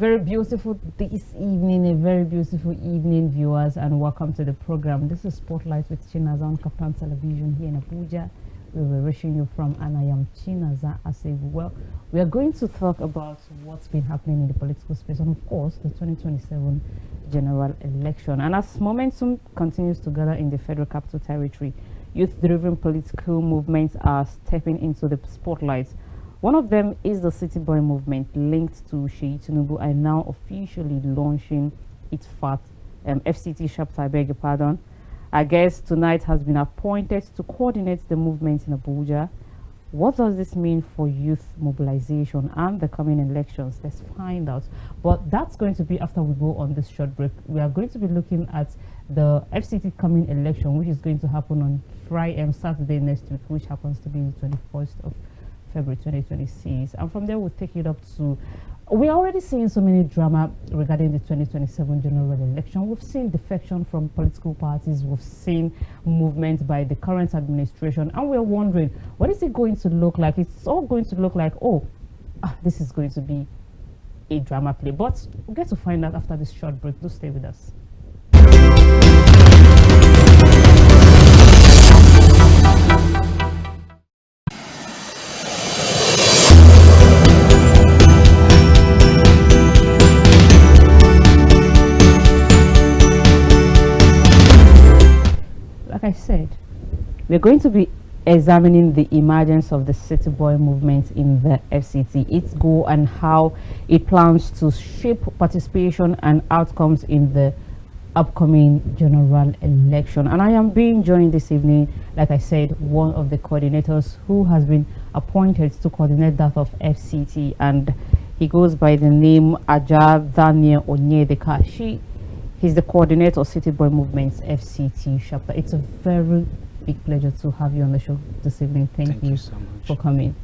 Very beautiful this evening, a very beautiful evening, viewers, and welcome to the program. This is Spotlight with Chinaza on Captain Television here in Abuja. We were wishing you from, and I am Chinaza Asegu. Well, we are going to talk about what's been happening in the political space, and of course, the 2027 general election. And as momentum continues to gather in the Federal Capital Territory, youth-driven political movements are stepping into the spotlight. One of them is the City Boy movement linked to Tinubu and now officially launching its FCT chapter, I beg your pardon. Our guest tonight has been appointed to coordinate the movement in Abuja. What does this mean for youth mobilization and the coming elections? Let's find out. But that's going to be after we go on this short break. We are going to be looking at the FCT coming election, which is going to happen on Saturday next week, which happens to be the 21st of February 2026, and from there we'll take it up to, we're already seeing so many drama regarding the 2027 general election. We've seen defection from political parties, we've seen movement by the current administration, and we're wondering, what is it going to look like? It's all going to look like, this is going to be a drama play, but we'll get to find out after this short break. Do stay with us. Like I said, we're going to be examining the emergence of the City Boy movement in the FCT, its goal and how it plans to shape participation and outcomes in the upcoming general election. And I am being joined this evening, like I said, one of the coordinators who has been appointed to coordinate that of FCT, and he goes by the name Aja Daniel Onyedeka. He's the coordinator of City Boy Movement's FCT chapter. It's a very big pleasure to have you on the show this evening. Thank you so much for coming.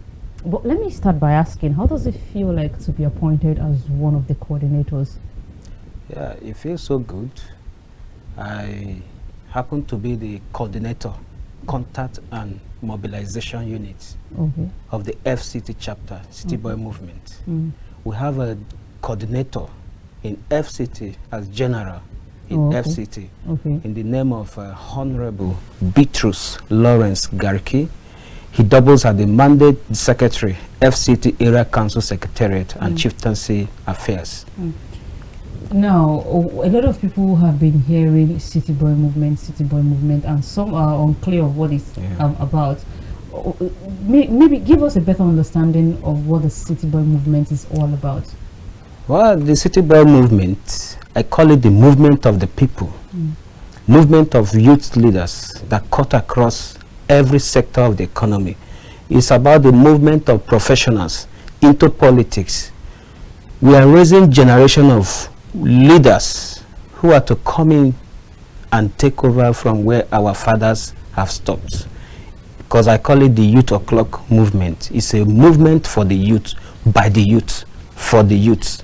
But let me start by asking, how does it feel like to be appointed as one of the coordinators? Yeah, it feels so good. I happen to be the coordinator, contact and mobilization unit of the FCT chapter, City Boy Movement. We have a coordinator in FCT as general in FCT in the name of Honorable Beatrice Lawrence Garki. He doubles as the mandate secretary, FCT Area Council Secretariat and Chieftaincy Affairs. Now, a lot of people have been hearing City Boy Movement, and some are unclear of what it's about. Maybe give us a better understanding of what the City Boy Movement is all about. Well, the City Boy movement, I call it the movement of the people, movement of youth leaders that cut across every sector of the economy. It's about the movement of professionals into politics. We are raising generation of leaders who are to come in and take over from where our fathers have stopped. Because I call it the Youth O'Clock movement. It's a movement for the youth, by the youth, for the youth.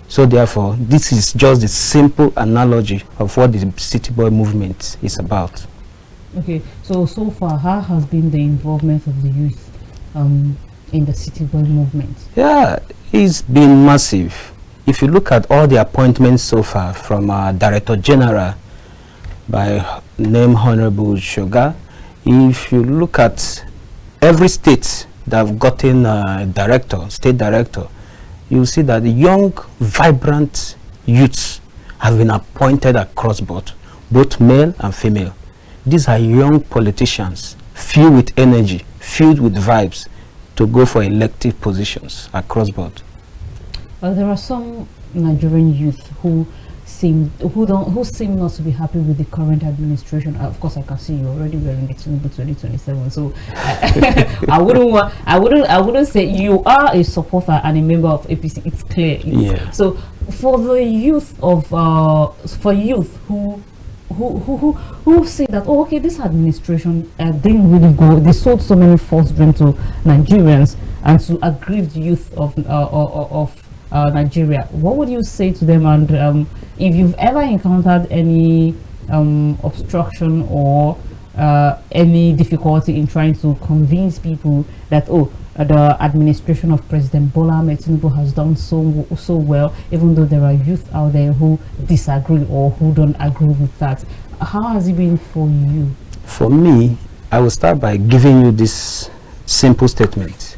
So therefore, this is just the simple analogy of what the City Boy movement is about. Okay, so far, how has been the involvement of the youth in the City Boy movement? Yeah, it's been massive. If you look at all the appointments so far from our Director General by name Honorable Sugar, if you look at every state that have gotten a director, state director, you'll see that the young, vibrant youths have been appointed across board, both male and female. These are young politicians, filled with energy, filled with vibes, to go for elective positions across board. There are some Nigerian youth who seem not to be happy with the current administration. Of course, I can see you already wearing the Tinubu 2027. So I wouldn't say you are a supporter and a member of APC. It's clear. So for the youth of who say that, oh, okay, this administration didn't really go, they sold so many false dreams to Nigerians and to aggrieved youth of Nigeria, what would you say to them? And if you've ever encountered any obstruction or any difficulty in trying to convince people that, oh, the administration of President Bola Ahmed Tinubu has done so well, even though there are youth out there who disagree or who don't agree with that. How has it been for you? For me, I will start by giving you this simple statement.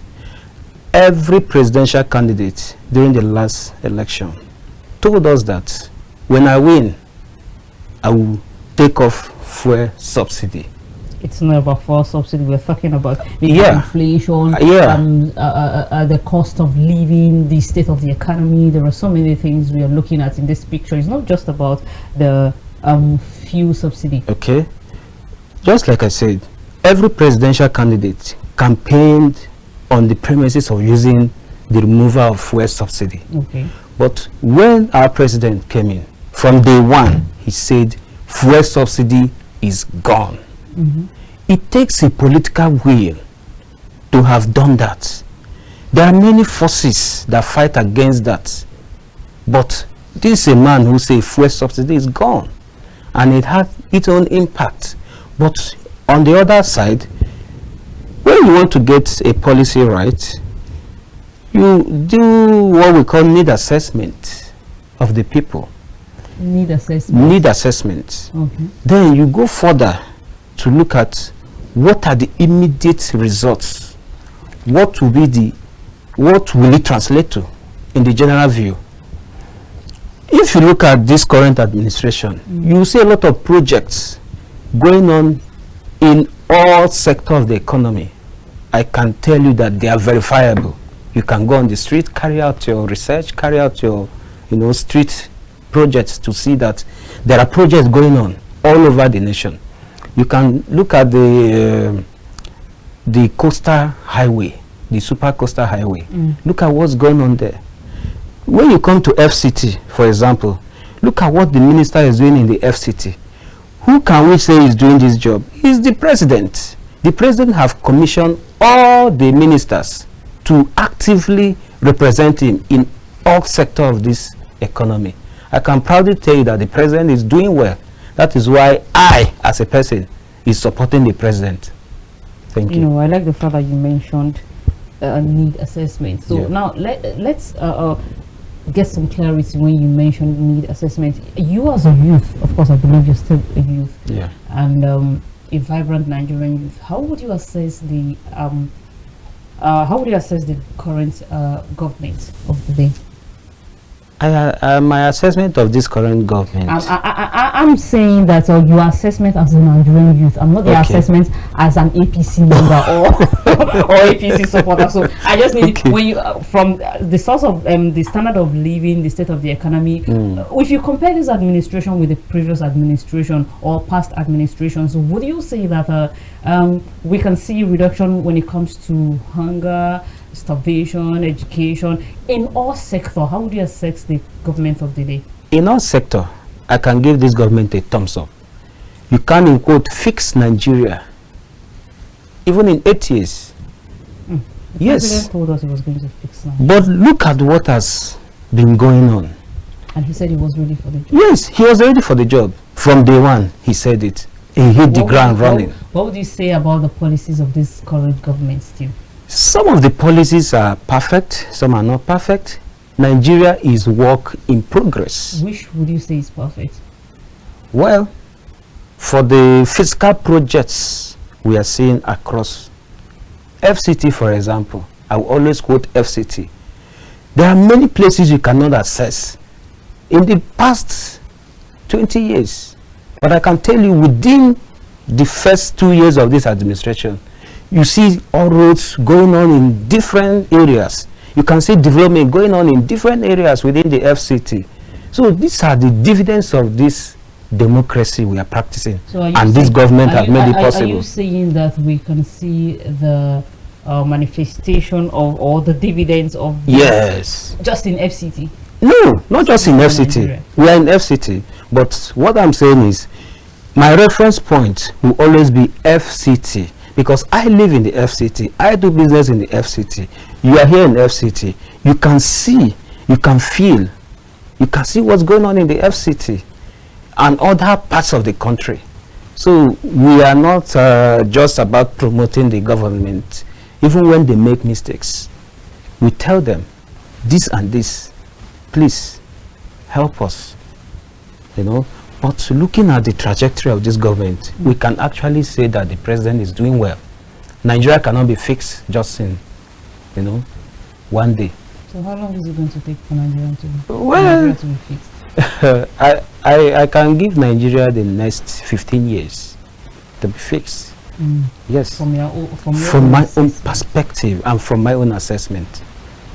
Every presidential candidate during the last election told us that when I win, I will take off fuel subsidy. It's not about fuel subsidy. We're talking about inflation, the cost of living, the state of the economy. There are so many things we are looking at in this picture. It's not just about the fuel subsidy. Okay. Just like I said, every presidential candidate campaigned on the premises of using the removal of fuel subsidy. Okay. But when our president came in, from day one, he said fuel subsidy is gone. It takes a political will to have done that. There are many forces that fight against that. But this is a man who says fuel subsidy is gone. And it has its own impact. But on the other side, when you want to get a policy right, you do what we call need assessment of the people. Need assessment. Need assessment. Okay. Then you go further to look at what are the immediate results. What will it translate to in the general view? If you look at this current administration, you will see a lot of projects going on in all sectors of the economy. I can tell you that they are verifiable. You can go on the street, carry out your research, carry out your street projects to see that there are projects going on all over the nation. You can look at the coastal highway, the super coastal highway. Look at what's going on there. When you come to FCT, for example, look at what the minister is doing in the FCT. Who can we say is doing this job? It's the president. The president have commissioned all the ministers to actively represent him in all sectors of this economy. I can proudly tell you that the president is doing well. That is why I, as a person, is supporting the president. Thank you. I like the fact that you mentioned need assessment. So now let's get some clarity when you mentioned need assessment. You as a youth, of course, I believe you're still a youth, and a vibrant Nigerian youth. How would you assess the current government of the day? My assessment of this current government. I'm saying that your assessment as a Nigerian youth. I'm not the assessment as an APC member or APC supporter. So I just need when you from the source of the standard of living, the state of the economy. If you compare this administration with the previous administration or past administrations, would you say that we can see reduction when it comes to hunger, starvation, education, in all sectors? How would you assess the government of the day? In all sectors, I can give this government a thumbs up. You can, in quote, fix Nigeria, even in 8 years. The president told us he was going to fix Nigeria. But look at what has been going on. And he said he was ready for the job. Yes, he was ready for the job. From day one, he said it. He hit the ground running. What would you say about the policies of this current government still? Some of the policies are perfect, some are not perfect. Nigeria is work in progress. Which would you say is perfect? Well, for the fiscal projects we are seeing across FCT, for example, I will always quote FCT. There are many places you cannot access in the past 20 years. But I can tell you, within the first 2 years of this administration, you see all roads going on in different areas. You can see development going on in different areas within the FCT. So these are the dividends of this democracy we are practicing. So and this government has made it possible. Are you saying that we can see the manifestation of all the dividends of this just in FCT? No, not just in FCT. We are in FCT. But what I'm saying is, my reference point will always be FCT. Because I live in the FCT, I do business in the FCT. You are here in FCT. You can see, you can feel, you can see what's going on in the FCT and other parts of the country. So we are not just about promoting the government. Even when they make mistakes, we tell them this and this, please help us, you know. But looking at the trajectory of this government, we can actually say that the president is doing well. Nigeria cannot be fixed just in, you know, one day. So how long is it going to take for Nigeria to be fixed? I can give Nigeria the next 15 years to be fixed. Yes. From my own perspective and from my own assessment.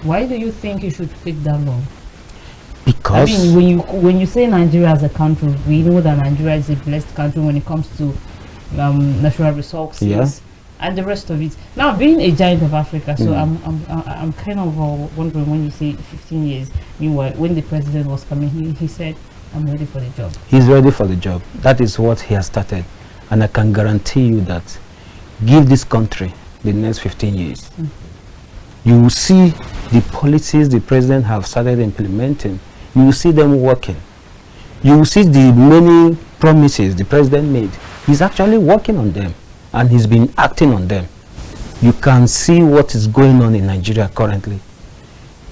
Why do you think it should take that long? Because I mean, when you say Nigeria as a country, we know that Nigeria is a blessed country when it comes to natural resources and the rest of it. Now, being a giant of Africa, so I'm kind of wondering when you say 15 years. Meanwhile, when the president was coming, he said, "I'm ready for the job." He's ready for the job. That is what he has started, and I can guarantee you that, give this country the next 15 years, you will see the policies the president have started implementing. You will see them working. You will see the many promises the president made. He's actually working on them, and he's been acting on them. You can see what is going on in Nigeria currently.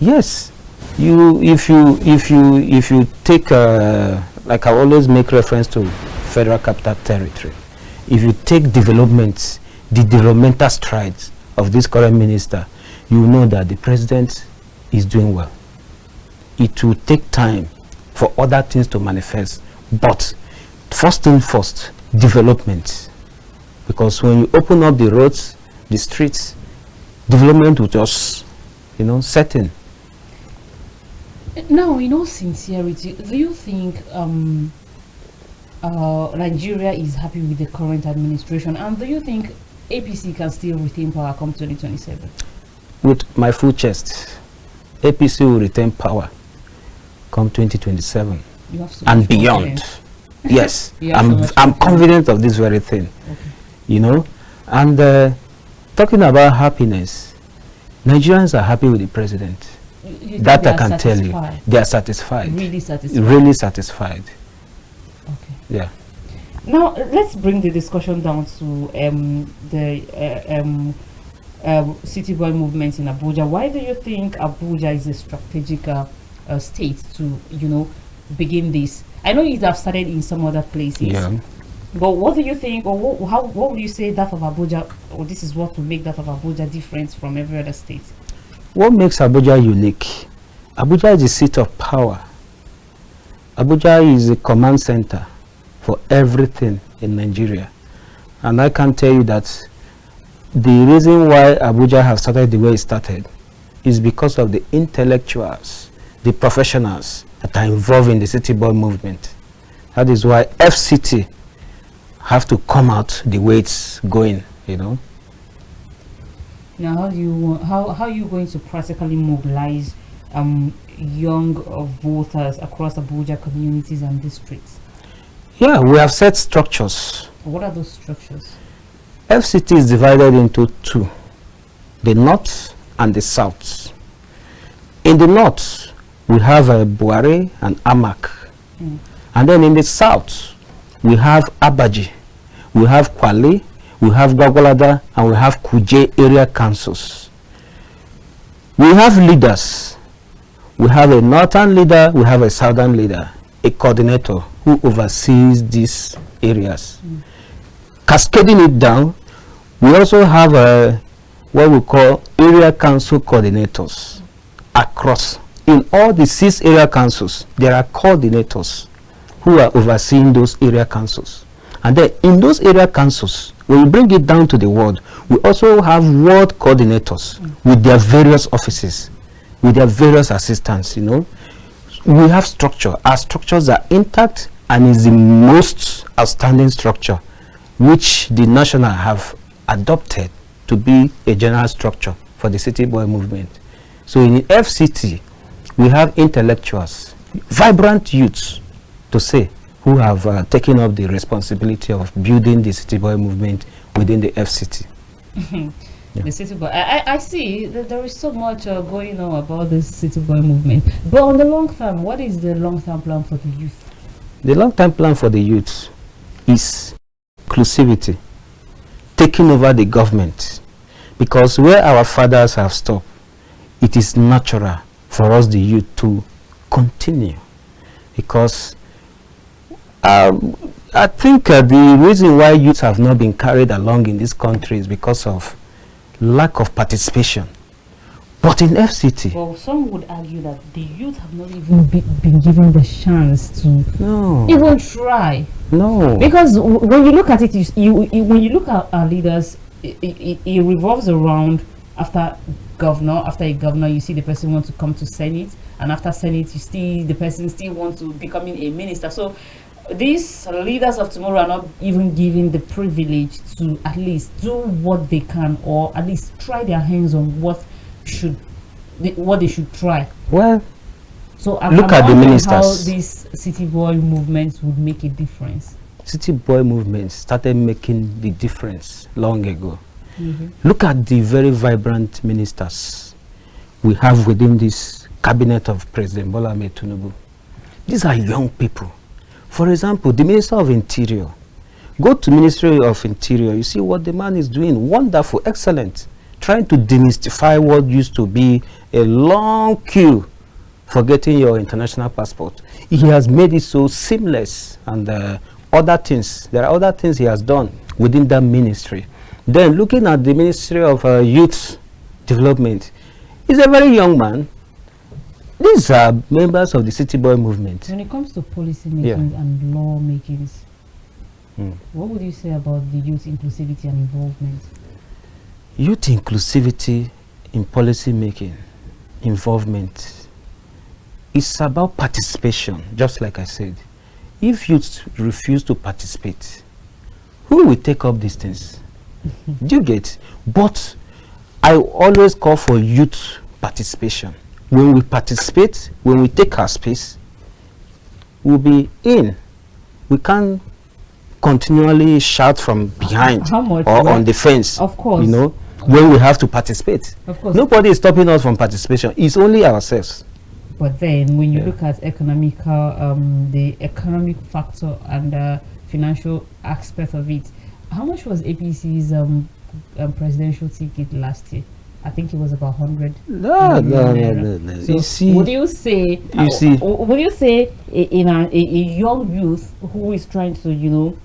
Yes, if you take like I always make reference to Federal Capital Territory. If you take developments, the developmental strides of this current minister, you know that the president is doing well. It will take time for other things to manifest, but first thing first, development. Because when you open up the roads, the streets, development will just, you know, set in. Now, in all sincerity, do you think Nigeria is happy with the current administration, and do you think APC can still retain power come 2027? With my full chest, APC will retain power come 2027 and beyond. Yes, I'm confident of this very thing. Okay. You know, and talking about happiness, Nigerians are happy with the president. That I can tell you. They are satisfied. Really satisfied. Really satisfied. Okay. Yeah. Now let's bring the discussion down to the city boy movement in Abuja. Why do you think Abuja is a strategic state to, you know, begin this? I know you have started in some other places. Yeah. But what do you think, or what would you say that of Abuja, or this is what will make that of Abuja different from every other state? What makes Abuja unique? Abuja is the seat of power. Abuja is a command center for everything in Nigeria. And I can tell you that the reason why Abuja has started the way it started is because of the intellectuals, the professionals that are involved in the city boy movement. That is why FCT have to come out the way it's going, you know. Now, how are you going to practically mobilize young voters across Abuja communities and districts? Yeah, we have set structures. What are those structures? FCT is divided into two, the north and the south. In the north, we have Buhari and Amak. And then in the south, we have Abaji, we have Kwale, we have Gwagwalada, and we have Kuje area councils. We have leaders. We have a northern leader, we have a southern leader, a coordinator who oversees these areas. Cascading it down, we also have what we call area council coordinators across. In all the 6 area councils, there are coordinators who are overseeing those area councils. And then in those area councils, when we bring it down to the ward, we also have ward coordinators with their various offices, with their various assistants, you know. We have structure. Our structures are intact and is the most outstanding structure which the national have adopted to be a general structure for the city boy movement. So in the FCT, we have intellectuals, vibrant youths, to say, who have taken up the responsibility of building the city boy movement within the FCT. Yeah. The city boy. I see that there is so much going on about this city boy movement. But on the long term, what is the long-term plan for the youth? The long-term plan for the youth is inclusivity, taking over the government, Because where our fathers have stopped, it is natural for us, the youth, to continue. Because I think the reason why youth have not been carried along in this country is because of lack of participation. But in FCT, well, some would argue that the youth have not even been given the chance to even try. No. Because when you look at it, when you look at our leaders, it revolves around after a governor, you see the person want to come to Senate, and after Senate, you see the person still want to becoming a minister. So these leaders of tomorrow are not even given the privilege to at least do what they can, or at least try their hands on what they should try. Well, so look at the ministers. How this city boy movement would make a difference. City boy movement started making the difference long ago. Look at the very vibrant ministers we have within this cabinet of President Bola Ahmed Tinubu. These are young people. For example, the Minister of Interior. Go to Ministry of Interior, you see what the man is doing. Wonderful, excellent. Trying to demystify what used to be a long queue for getting your international passport. He has made it so seamless, and other things. There are other things he has done within that ministry. Then looking at the Ministry of Youth Development, he's a very young man. These are members of the City Boy movement. When it comes to policy making and law makings, what would you say about the youth inclusivity and involvement? Youth inclusivity in policy making, involvement, is about participation, just like I said. If youth refuse to participate, who will take up these things? Do you get? But I always call for youth participation. When we participate, when we take our space, we'll be in. We can't continually shout from behind or on the fence. Of course. You know, when we have to participate. Of course. Nobody is stopping us from participation. It's only ourselves. But then when you look at the economic factor and the financial aspect of it, how much was APC's presidential ticket last year? I think it was about 100. No. So you see, would you say a young youth who is trying to,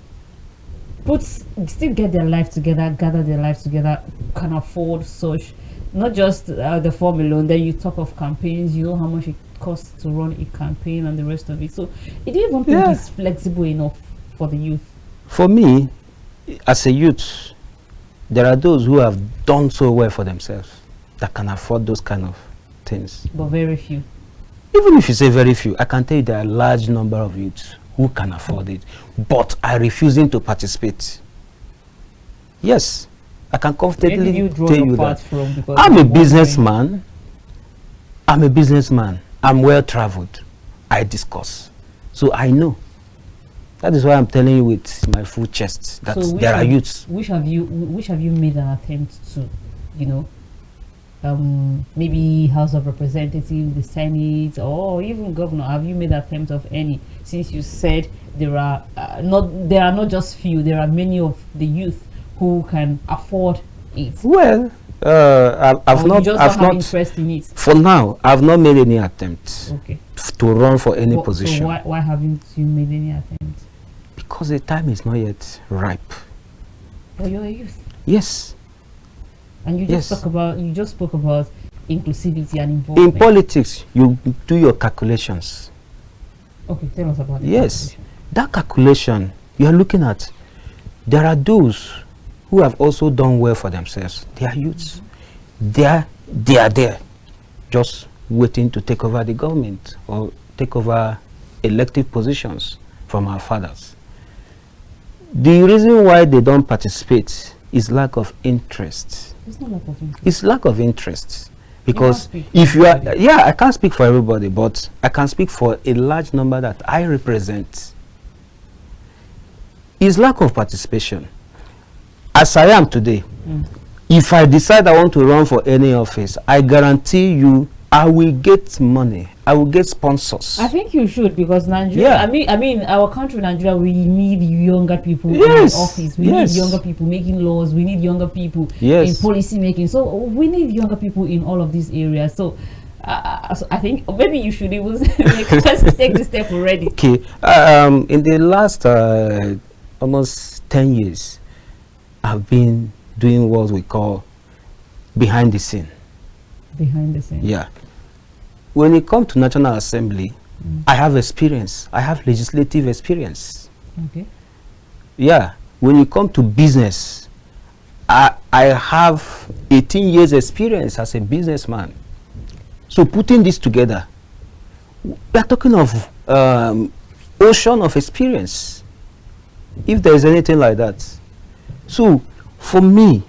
still get their life together, gather their life together, can afford such, not just the form alone, then you talk of campaigns, you know how much it costs to run a campaign and the rest of it. So do you even think it's flexible enough for the youth? For me, as a youth, there are those who have done so well for themselves that can afford those kind of things. But very few. Even if you say very few, I can tell you there are a large number of youths who can afford it, but are refusing to participate. Yes, I can comfortably tell you that. I'm a businessman. I'm well traveled. I discuss. So I know. That is why I'm telling you with my full chest that there are youths. Which have you made an attempt to, maybe House of Representatives, the Senate, or even governor? Have you made an attempt of any? Since you said there are not just few, there are many of the youth who can afford it. Well, I've not interest in it. For now, I've not made any attempt to run for any position. So why haven't you made any attempt? Because the time is not yet ripe. But you're a youth. Yes. And you just spoke about inclusivity and involvement. In politics, you do your calculations. Okay, tell us about it. Yes. That calculation you are looking at, there are those who have also done well for themselves. They are youths. They are there, just waiting to take over the government or take over elective positions from our fathers. The reason why they don't participate is lack of interest. It's not lack of interest. It's lack of interest. Because if you are, I can't speak for everybody, but I can speak for a large number that I represent. It's lack of participation. As I am today, if I decide I want to run for any office, I guarantee you I will get money. I will get sponsors. I think you should, because Nigeria. Yeah. I mean, our country, Nigeria, we need younger people Yes. in office. We Yes. need younger people making laws. We need younger people Yes. in policy making. So we need younger people in all of these areas. So I think maybe you should even take the step already. Okay. In the last almost 10 years, I've been doing what we call behind the scene. Behind the scenes. Yeah. When it comes to National Assembly, I have experience. I have legislative experience. Okay. Yeah. When it comes to business, I have 18 years experience as a businessman. So putting this together, we are talking of ocean of experience, if there is anything like that. So for me,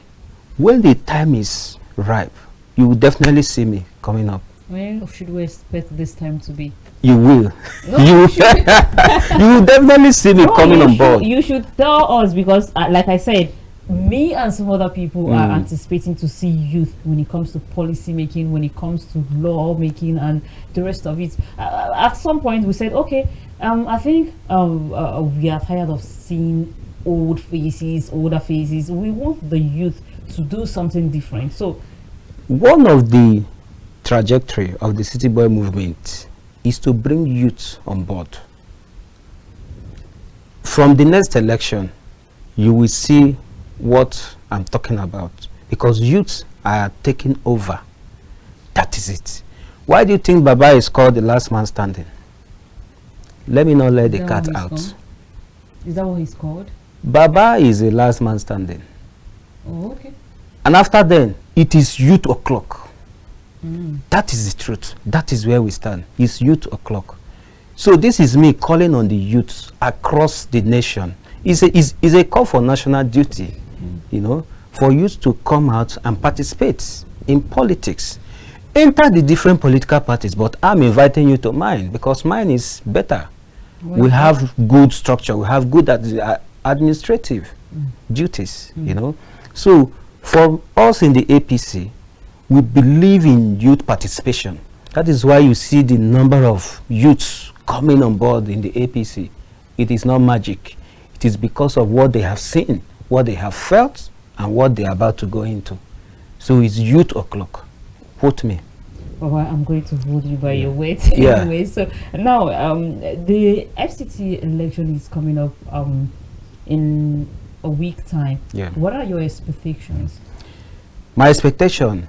when the time is ripe, you will definitely see me coming up. When should we expect this time to be? You will. No, you will definitely see me coming on board. You should tell us, because like I said, me and some other people are anticipating to see youth when it comes to policy making, when it comes to law making, and the rest of it. At some point, we said, okay, I think we are tired of seeing older faces. We want the youth to do something different. So, one of the trajectory of the City Boy movement is to bring youth on board. From the next election, you will see what I'm talking about, because youths are taking over. That is it. Why do you think Baba is called the last man standing? Let me not let the cat out. Is that what he's called? Baba is the last man standing. Oh, okay. And after then, it is youth o'clock. That is the truth. That is where we stand. It's youth o'clock. So this is me calling on the youths across the nation. It's a call for national duty, you know, for youth to come out and participate in politics. Enter the different political parties, but I'm inviting you to mine, because mine is better. We have good structure. We have good administrative duties, you know. So for us in the APC, we believe in youth participation. That is why you see the number of youths coming on board in the APC. It is not magic. It is because of what they have seen, what they have felt, and what they are about to go into. So it's youth o'clock. Quote me. Well, I'm going to hold you by your weight anyway. So now the FCT election is coming up in a week time. Yeah. What are your expectations? My expectation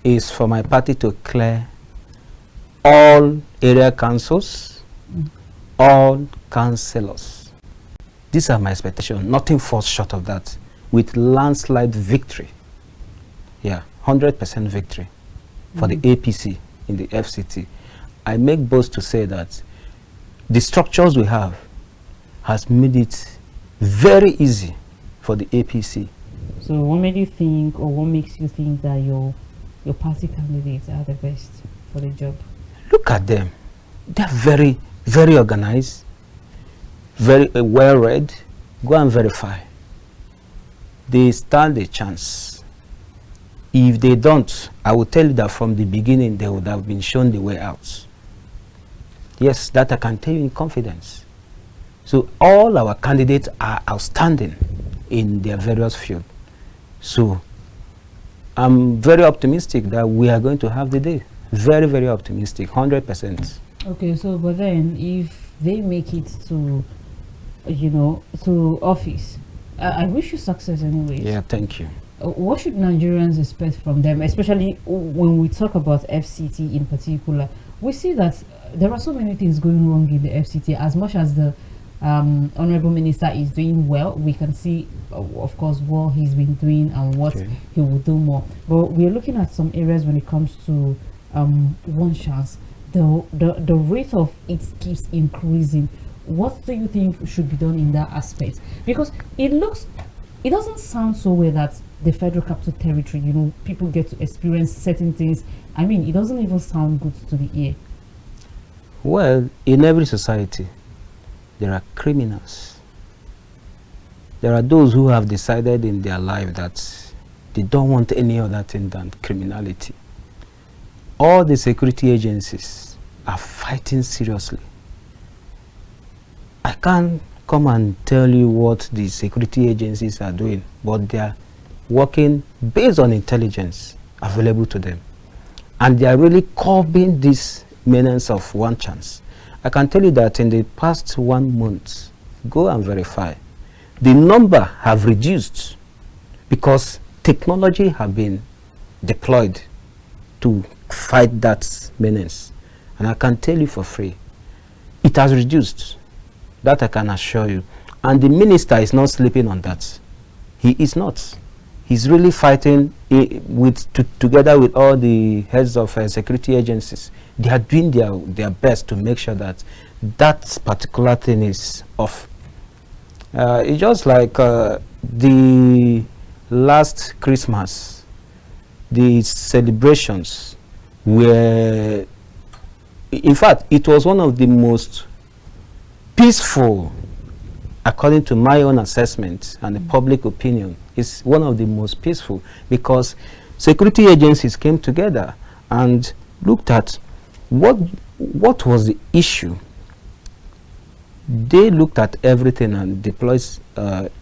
is for my party to clear all area councils, all councillors. These are my expectations. Nothing falls short of that. With landslide victory. Yeah, 100% victory for the APC in the FCT. I make boast to say that the structures we have has made it very easy for the APC. So what made you think, or what makes you think that your party candidates are the best for the job? Look at them. They're very, very organized, very well read. Go and verify. They stand a chance. If they don't, I will tell you that from the beginning they would have been shown the way out. Yes, that I can tell you in confidence. So all our candidates are outstanding in their various fields. So I'm very optimistic that we are going to have the day. Very, very optimistic, 100%. Okay, so but then if they make it to, you know, to office, I wish you success anyway. Yeah, thank you. What should Nigerians expect from them, especially when we talk about FCT in particular? We see that there are so many things going wrong in the FCT. As much as the Honorable Minister is doing well, we can see, of course, what he's been doing and what he will do more. But we are looking at some areas when it comes to one chance. The rate of it keeps increasing. What do you think should be done in that aspect? Because it doesn't sound so well that the Federal Capital Territory, you know, people get to experience certain things. I mean, it doesn't even sound good to the ear. Well, in every society, there are criminals. There are those who have decided in their life that they don't want any other thing than criminality. all the security agencies are fighting seriously. I can't come and tell you what the security agencies are doing, but they are working based on intelligence available to them. And they are really curbing this menace of one chance. I can tell you that in the past 1 month, go and verify, the number have reduced because technology have been deployed to fight that menace. And I can tell you for free, it has reduced. That I can assure you. And the minister is not sleeping on that. He is not. He's really fighting together with all the heads of security agencies. They are doing their best to make sure that that particular thing is off. It's just like the last Christmas, the celebrations were, in fact, it was one of the most peaceful, according to my own assessment and the public opinion. It's one of the most peaceful because security agencies came together and looked at what was the issue. They looked at everything and deployed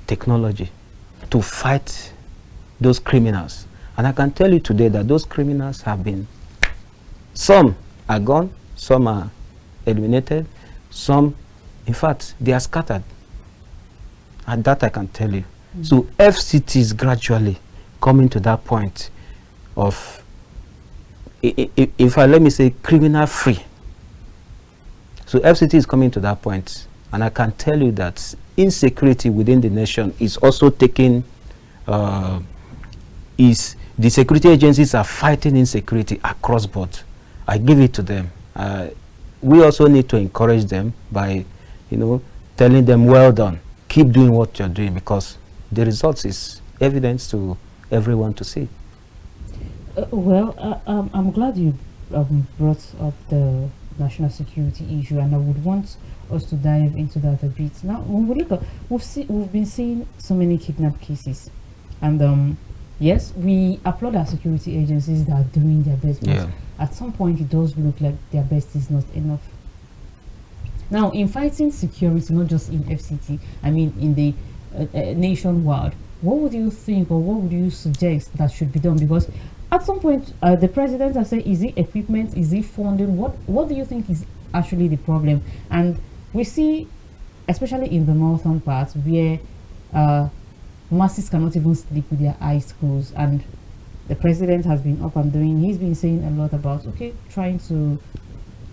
technology to fight those criminals. And I can tell you today that those criminals have been, some are gone, some are eliminated, some, in fact, they are scattered. And that I can tell you. So FCT is gradually coming to that point of, if I let me say, criminal free. So FCT is coming to that point. And I can tell you that insecurity within the nation is also taking, the security agencies are fighting insecurity across board. I give it to them. We also need to encourage them by, telling them, well done, keep doing what you're doing, because the results is evidence to everyone to see. I'm glad you brought up the national security issue, and I would want us to dive into that a bit. Now, when we look at, we've been seeing so many kidnap cases, and yes, we applaud our security agencies that are doing their best, but at some point it does look like their best is not enough. Now, in fighting security, not just in FCT, I mean in the nationwide, what would you think, or what would you suggest that should be done? Because at some point, the president has said, is it equipment, is it funding? What do you think is actually the problem? And we see, especially in the northern parts, where masses cannot even sleep with their eyes closed, and the president has been up and doing, he's been saying a lot about, trying to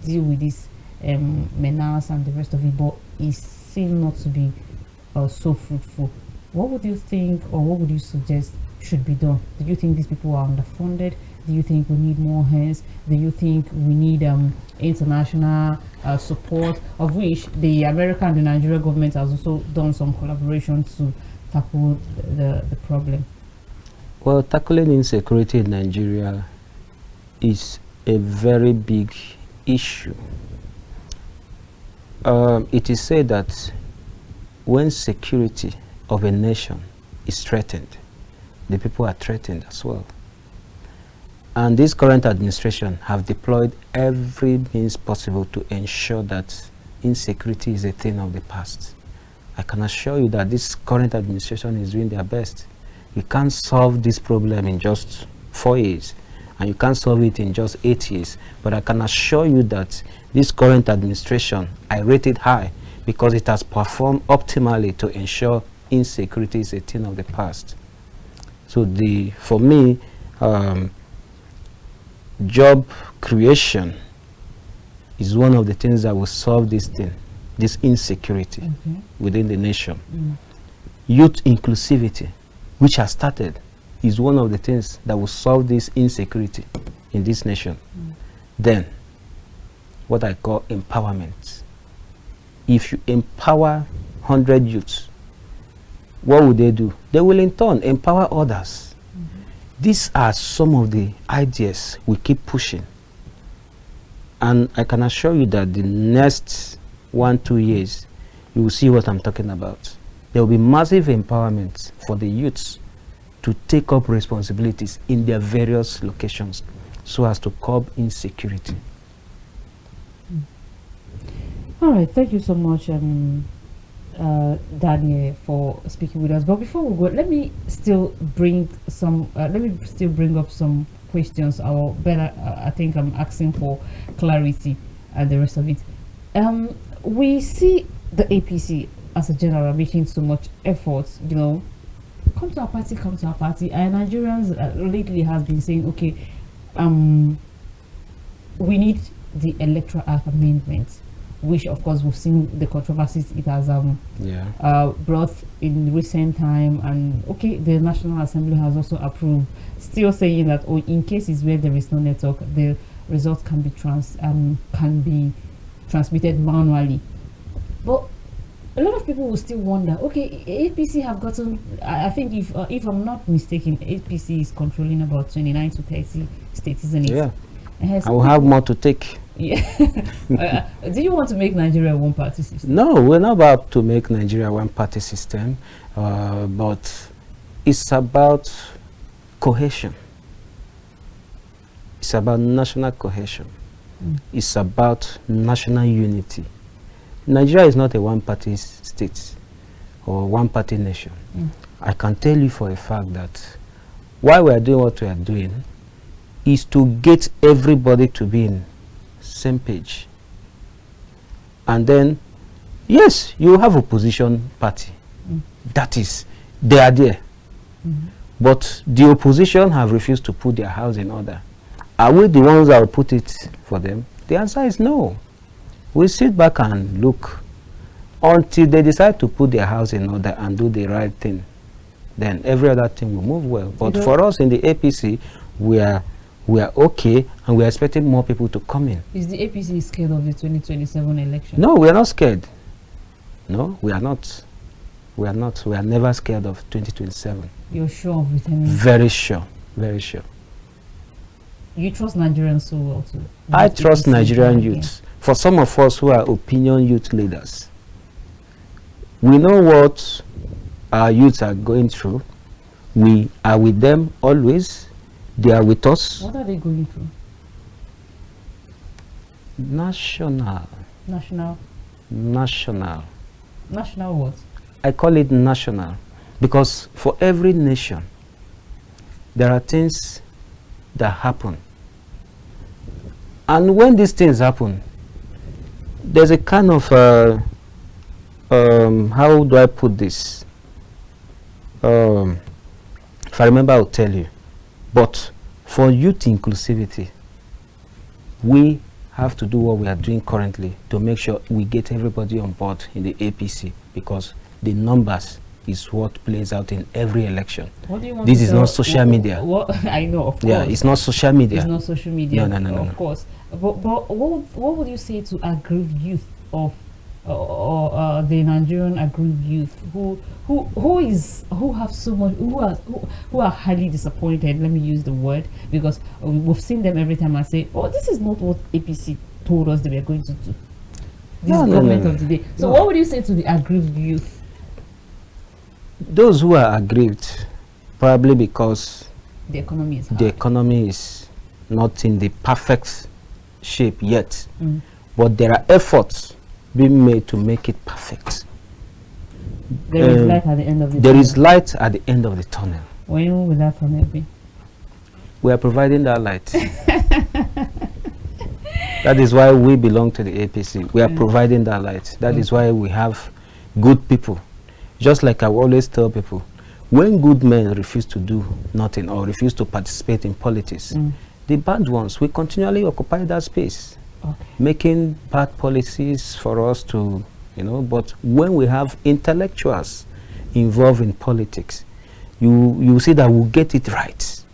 deal with this menace and the rest of it, but it seems not to be so fruitful. What would you think, or what would you suggest should be done? Do you think these people are underfunded? Do you think we need more hands? Do you think we need international support, of which the American and the Nigerian government has also done some collaboration to tackle the problem? Well, tackling insecurity in Nigeria is a very big issue. It is said that when security of a nation is threatened, the people are threatened as well. And this current administration have deployed every means possible to ensure that insecurity is a thing of the past. I can assure you that this current administration is doing their best. You can't solve this problem in just 4 years, and you can't solve it in just 8 years. But I can assure you that this current administration, I rate it high because it has performed optimally to ensure insecurity is a thing of the past. So for me, job creation is one of the things that will solve this thing, this insecurity within the nation. Youth inclusivity, which has started, is one of the things that will solve this insecurity in this nation. Then, what I call empowerment. If you empower 100 youths, what will they do? They will in turn empower others. These are some of the ideas we keep pushing. And I can assure you that the next 1-2 years, you will see what I'm talking about. There will be massive empowerment for the youths to take up responsibilities in their various locations. so as to curb insecurity. All right, thank you so much, Daniel, for speaking with us. But before we go, let me still bring up some questions, or better, I think I'm asking for clarity and the rest of it. We see the APC as a general making so much effort, come to our party, and Nigerians lately has been saying, okay, we need the Electoral Act amendment, which of course we've seen the controversies it has brought in recent time, and okay, the National Assembly has also approved, still saying that in cases where there is no network, the results can be transmitted manually. But a lot of people will still wonder, okay, APC have gotten, I think if I'm not mistaken, APC is controlling about 29 to 30 states, isn't it? Yeah. I will have more to take. Yeah. Do you want to make Nigeria one party system? No, we're not about to make Nigeria one party system, but it's about cohesion. It's about national cohesion. It's about national unity. Nigeria is not a one-party state or one-party nation. I can tell you for a fact that why we are doing what we are doing is to get everybody to be in same page. And then, yes, you have opposition party. That is, they are there. But the opposition have refused to put their house in order. Are we the ones that will put it for them? The answer is no. We sit back and look until they decide to put their house in order and do the right thing. Then every other thing will move well. But for us in the APC, we are okay, and we are expecting more people to come in. Is the APC scared of the 2027 election? No, we are not scared. No, we are not. We are not. We are never scared of 2027. You're sure of returning? Very sure. Very sure. You trust Nigerians so well too? I trust Nigerian youths. For some of us who are opinion youth leaders, we know what our youths are going through. We are with them always. They are with us. What are they going through? National. National what? I call it national because for every nation, there are things that happen. And when these things happen, there's a kind of, how do I put this? If I remember, I'll tell you. But for youth inclusivity, we have to do what we are doing currently to make sure we get everybody on board in the APC, because the numbers is what plays out in every election. What do you want this is not social media. I know, of course. Yeah, it's not social media. It's not social media. No. Of course. But what would you say to aggrieved youth of the Nigerian aggrieved youth who are highly disappointed? Let me use the word, because we've seen them every time I say, oh, this is not what APC told us they were going to do. This is government of the day. So what would you say to the aggrieved youth? Those who are aggrieved, probably because the economy is hard. The economy is not in the perfect shape yet, but there are efforts being made to make it perfect. There is light at the end of the tunnel. There is light at the end of the tunnel. When will that tunnel be? We are providing that light. That is why we belong to the APC. We are providing that light. That is why we have good people. Just like I always tell people, when good men refuse to do nothing or refuse to participate in politics, the bad ones will continually occupy that space, making bad policies for us to, but when we have intellectuals involved in politics, you see that we'll get it right.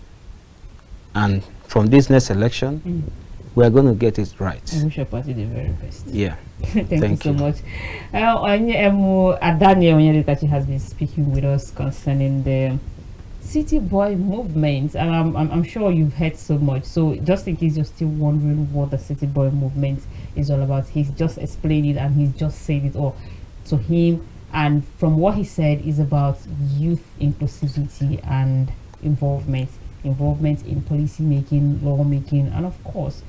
And from this next election, we are going to get it right. I wish your party the very best. Yeah. Thank you so much. Daniel Onyedikachi has been speaking with us concerning the City Boy movement, and I'm sure you've heard so much. So just in case you're still wondering what the City Boy movement is all about, he's just explained it, and he's just said it all to him. And from what he said, is about youth inclusivity and involvement involvement in policy making, lawmaking, and of course,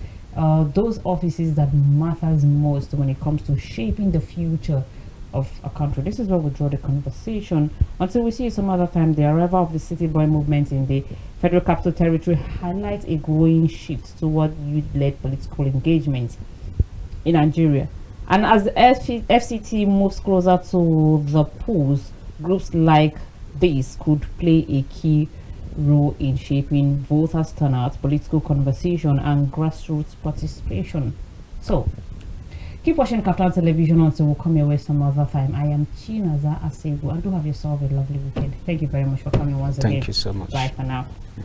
those offices that matters most when it comes to shaping the future of a country. This is where we draw the conversation. Until we see you some other time, the arrival of the city boy movement in the Federal Capital Territory highlights a growing shift toward youth-led political engagement in Nigeria. And as the FCT moves closer to the polls, groups like this could play a key role in shaping voters' turnout, political conversation, and grassroots participation. So, keep watching Captain Television until we'll come your way some other time. I am Chinaza Asegu, and do have yourself a lovely weekend. Thank you very much for coming once again. Thank you so much. Bye for now. Yeah.